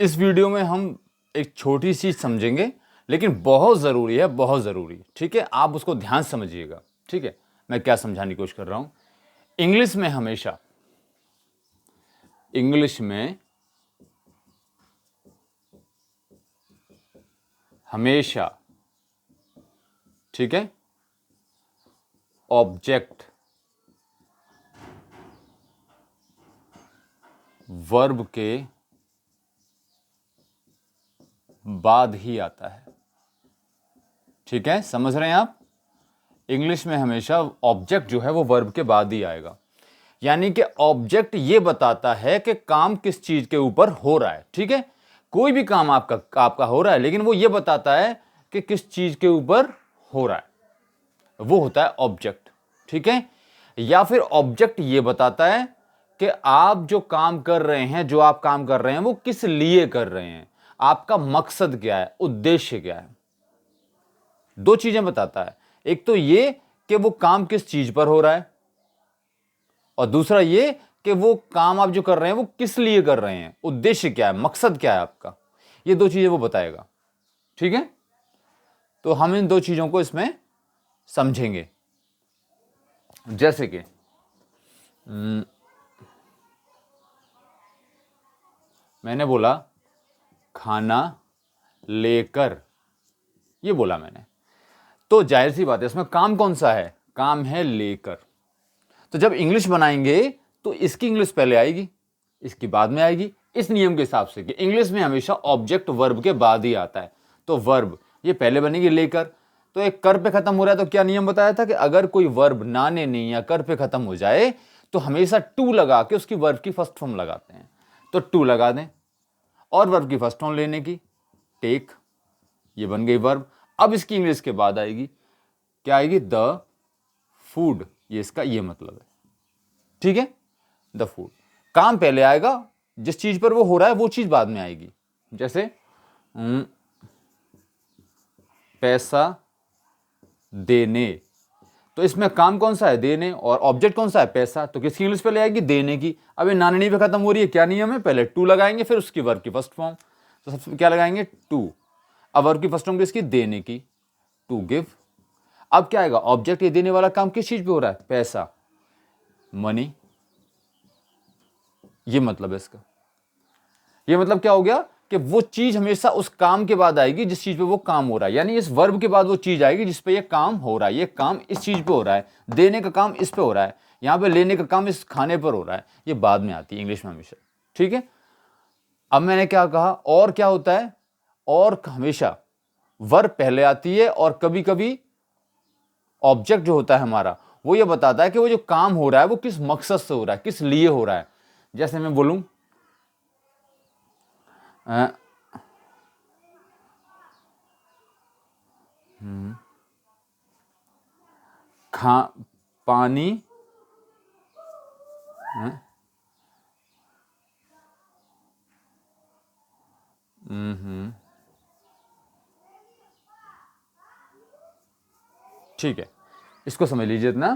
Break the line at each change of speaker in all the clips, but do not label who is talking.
इस वीडियो में हम एक छोटी सी समझेंगे, लेकिन बहुत ज़रूरी है, बहुत ज़रूरी। ठीक है, आप उसको ध्यान से समझिएगा। ठीक है, मैं क्या समझाने की कोशिश कर रहा हूं। इंग्लिश में हमेशा, इंग्लिश में हमेशा, ठीक है, ऑब्जेक्ट वर्ब के बाद ही आता है। ठीक है, समझ रहे हैं आप? इंग्लिश में हमेशा ऑब्जेक्ट जो है वो वर्ब के बाद ही आएगा। यानी कि ऑब्जेक्ट ये बताता है कि काम किस चीज के ऊपर हो रहा है। ठीक है, कोई भी काम आपका हो रहा है, लेकिन वो ये बताता है कि किस चीज के ऊपर हो रहा है, वो होता है ऑब्जेक्ट। ठीक है, या फिर ऑब्जेक्ट ये बताता है कि आप जो काम कर रहे हैं, जो आप काम कर रहे हैं वो किस लिए कर रहे हैं, आपका मकसद क्या है, उद्देश्य क्या है। दो चीजें बताता है, एक तो ये कि वो काम किस चीज पर हो रहा है, और दूसरा ये कि वो काम आप जो कर रहे हैं वो किस लिए कर रहे हैं, उद्देश्य क्या है, मकसद क्या है आपका। ये दो चीजें वो बताएगा। ठीक है, तो हम इन दो चीजों को इसमें समझेंगे। जैसे कि मैंने बोला खाना लेकर, ये बोला मैंने, तो जाहिर सी बात है इसमें काम कौन सा है, काम है लेकर। तो जब इंग्लिश बनाएंगे तो इसकी इंग्लिश पहले आएगी, इसकी बाद में आएगी, इस नियम के हिसाब से कि इंग्लिश में हमेशा ऑब्जेक्ट वर्ब के बाद ही आता है। तो वर्ब ये पहले बनेगी लेकर। तो एक कर पे खत्म हो रहा है, तो क्या नियम बताया था कि अगर कोई वर्ब नाने नहीं या कर पे खत्म हो जाए तो हमेशा टू लगा के उसकी वर्ब की फर्स्ट फॉर्म लगाते हैं। तो टू लगा दें, और वर्ब की फर्स्ट फॉर्म लेने की टेक, ये बन गई वर्ब। अब इसकी इंग्लिश के बाद आएगी, क्या आएगी, द फूड, ये इसका ये मतलब है। ठीक है, द फूड, काम पहले आएगा, जिस चीज पर वो हो रहा है वो चीज बाद में आएगी। जैसे पैसा देने, तो इसमें काम कौन सा है, देने, और ऑब्जेक्ट कौन सा है, पैसा। तो किसकी इंग्लिश पहले आएगी, देने की। अब ये नाननी पे खत्म हो रही है, क्या नियम है, पहले टू लगाएंगे फिर उसकी वर्ब की फर्स्ट फॉर्म। तो सबसे क्या लगाएंगे, टू। अब वर्ब की फर्स्ट फॉर्म किसकी, देने की, टू गिव। अब क्या आएगा, ऑब्जेक्ट, ये देने वाला काम किस चीज पे हो रहा है, पैसा, मनी। ये मतलब है इसका। ये मतलब क्या हो गया कि वो चीज हमेशा उस काम के बाद आएगी जिस चीज पे वो काम हो रहा है। यानी इस वर्ब के बाद वो चीज आएगी जिस पे ये काम हो रहा है। ये काम इस चीज पे हो रहा है, देने का काम इस पे हो रहा है, यहां पे लेने का काम इस खाने पर हो रहा है। ये बाद में आती है इंग्लिश में हमेशा। ठीक है, अब मैंने क्या कहा, और क्या होता है, और हमेशा वर्ब पहले आती है, और कभी कभी ऑब्जेक्ट जो होता है हमारा वो ये बताता है कि वो जो काम हो रहा है वो किस मकसद से हो रहा है, किस लिए हो रहा है। जैसे मैं बोलूं खा पानी, ठीक है, इसको समझ लीजिए इतना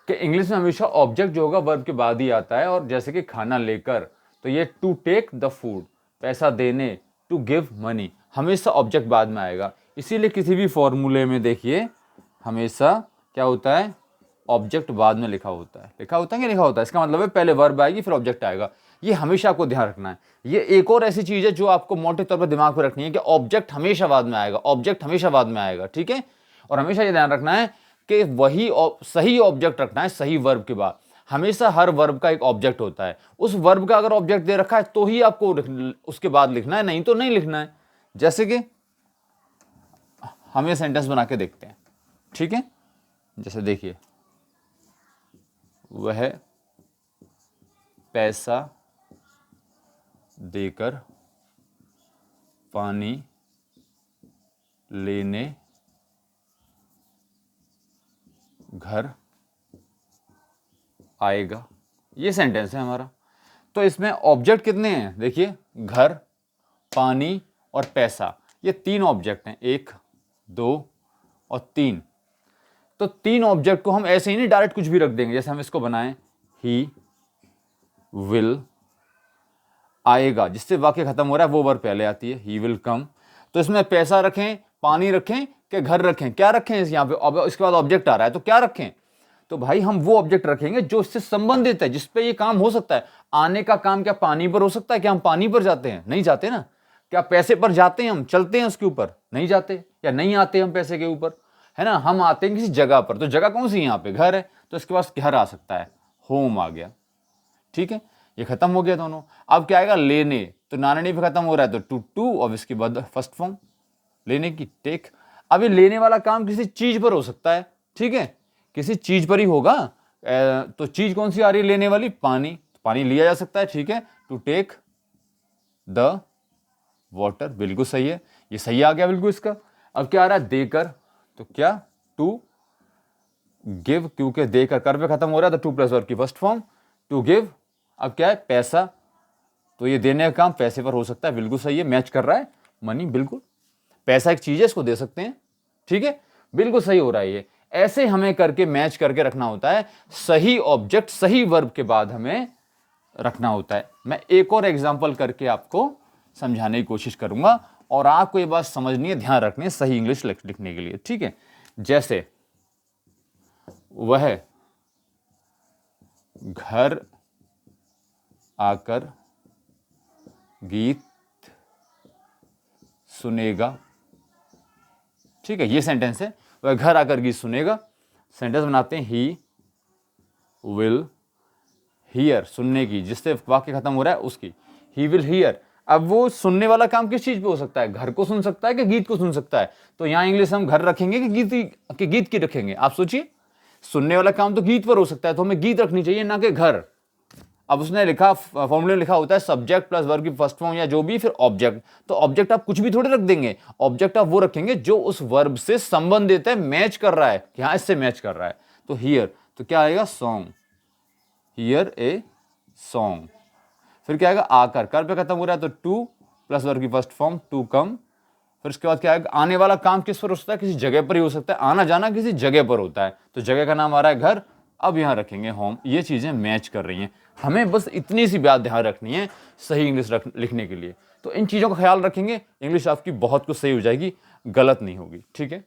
कि इंग्लिश में हमेशा ऑब्जेक्ट जो होगा वर्ब के बाद ही आता है। और जैसे कि खाना लेकर, तो ये टू टेक द फूड, पैसा देने, टू गिव मनी, हमेशा ऑब्जेक्ट बाद में आएगा। इसीलिए किसी भी फॉर्मूले में देखिए हमेशा क्या होता है, ऑब्जेक्ट बाद में लिखा होता है। लिखा होता है कि लिखा होता है, इसका मतलब है पहले वर्ब आएगी फिर ऑब्जेक्ट आएगा। ये हमेशा आपको ध्यान रखना है। ये एक और ऐसी चीज है जो आपको मोटे तौर पर दिमाग में रखनी है कि ऑब्जेक्ट हमेशा बाद में आएगा, ऑब्जेक्ट हमेशा बाद में आएगा। ठीक है, और हमेशा ये ध्यान रखना है कि वही सही ऑब्जेक्ट रखना है सही वर्ब के बाद। हमेशा हर वर्ब का एक ऑब्जेक्ट होता है, उस वर्ब का अगर ऑब्जेक्ट दे रखा है तो ही आपको उसके बाद लिखना है, नहीं तो नहीं लिखना है। जैसे कि हम ये सेंटेंस बना के देखते हैं। ठीक है, जैसे देखिए, वह पैसा देकर पानी लेने घर आएगा। ये सेंटेंस है हमारा। तो इसमें ऑब्जेक्ट कितने हैं, देखिए, घर, पानी और पैसा, ये तीन ऑब्जेक्ट हैं, एक, दो और तीन। तो तीन ऑब्जेक्ट को हम ऐसे ही नहीं डायरेक्ट कुछ भी रख देंगे। जैसे हम इसको बनाएं, ही विल आएगा, जिससे वाक्य खत्म हो रहा है वो वर्ब पहले आती है, ही विल कम। तो इसमें पैसा रखें, पानी रखें कि घर रखें, क्या रखें इस यहाँ पे, इसके बाद ऑब्जेक्ट आ रहा है तो क्या रखें, तो भाई हम वो ऑब्जेक्ट रखेंगे जो इससे संबंधित है, जिसपे ये काम हो सकता है। आने का काम क्या पानी पर हो सकता है? क्या हम पानी पर जाते हैं? नहीं जाते ना। क्या पैसे पर जाते हैं हम, चलते हैं उसके ऊपर? नहीं जाते। या नहीं आते हम पैसे के ऊपर, है ना। हम आते हैं किसी जगह पर, तो जगह कौन सी यहाँ पे? घर है, तो इसके पास घर आ सकता है, होम आ गया। ठीक है, ये खत्म हो गया दोनों। अब क्या आएगा? लेने, तो नाननी पे खत्म हो रहा है तो टू, अब इसके बाद फर्स्ट फॉर्म लेने की, टेक। अब ये लेने वाला काम किसी चीज पर हो सकता है, ठीक है, किसी चीज पर ही होगा। तो चीज कौन सी आ रही है लेने वाली? पानी, पानी लिया जा सकता है, ठीक है, टू टेक द वाटर, बिल्कुल सही है, ये सही आ गया बिल्कुल इसका। अब क्या आ रहा है? देकर, तो क्या? टू गिव, क्योंकि देकर कर पे खत्म हो रहा है तो टू प्लस वर्ब की फर्स्ट फॉर्म, टू गिव। अब क्या है? पैसा, तो ये देने का काम पैसे पर हो सकता है, बिल्कुल सही है, मैच कर रहा है, मनी, बिल्कुल। पैसा एक चीज है, इसको दे सकते हैं, ठीक है, बिल्कुल सही हो रहा है ये। ऐसे हमें करके मैच करके रखना होता है, सही ऑब्जेक्ट सही वर्ब के बाद हमें रखना होता है। मैं एक और एग्जांपल करके आपको समझाने की कोशिश करूंगा, और आपको ये बात समझनी है, ध्यान रखनी है सही इंग्लिश लिखने के लिए, ठीक है। जैसे वह घर आकर गीत सुनेगा, ठीक है, ये सेंटेंस है, वह घर आकर गीत सुनेगा। सेंटेंस बनाते हैं, ही विल हियर, सुनने की, जिससे वाक्य खत्म हो रहा है उसकी, ही विल हियर। अब वो सुनने वाला काम किस चीज पे हो सकता है? घर को सुन सकता है कि गीत को सुन सकता है? तो यहां इंग्लिश हम घर रखेंगे कि गीत की रखेंगे? आप सोचिए, सुनने वाला काम तो गीत पर हो सकता है, तो हमें गीत रखनी चाहिए, ना कि घर। अब उसने लिखा, फॉर्मूले लिखा होता है सब्जेक्ट प्लस वर्ब की फर्स्ट फॉर्म या जो भी, फिर ऑब्जेक्ट। तो ऑब्जेक्ट आप कुछ भी थोड़े रख देंगे, ऑब्जेक्ट आप वो रखेंगे जो उस वर्ब से संबंधित है, मैच कर रहा है, कि हाँ इससे मैच कर रहा है। तो हियर, तो क्या आएगा? Song, here a song. फिर क्या आएगा? आकर, कर पे खत्म हो रहा है तो टू प्लस वर्ब की फर्स्ट फॉर्म, टू कम। फिर उसके बाद क्या आएगा? आने वाला काम किस पर हो सकता है? किसी जगह पर ही हो सकता है, आना जाना किसी जगह पर होता है, तो जगह का नाम आ रहा है घर। अब यहां रखेंगे होम। ये चीजें मैच कर रही हैं, हमें बस इतनी सी बात ध्यान रखनी है सही इंग्लिश लिखने के लिए। तो इन चीजों का ख्याल रखेंगे, इंग्लिश आपकी बहुत कुछ सही हो जाएगी, गलत नहीं होगी, ठीक है।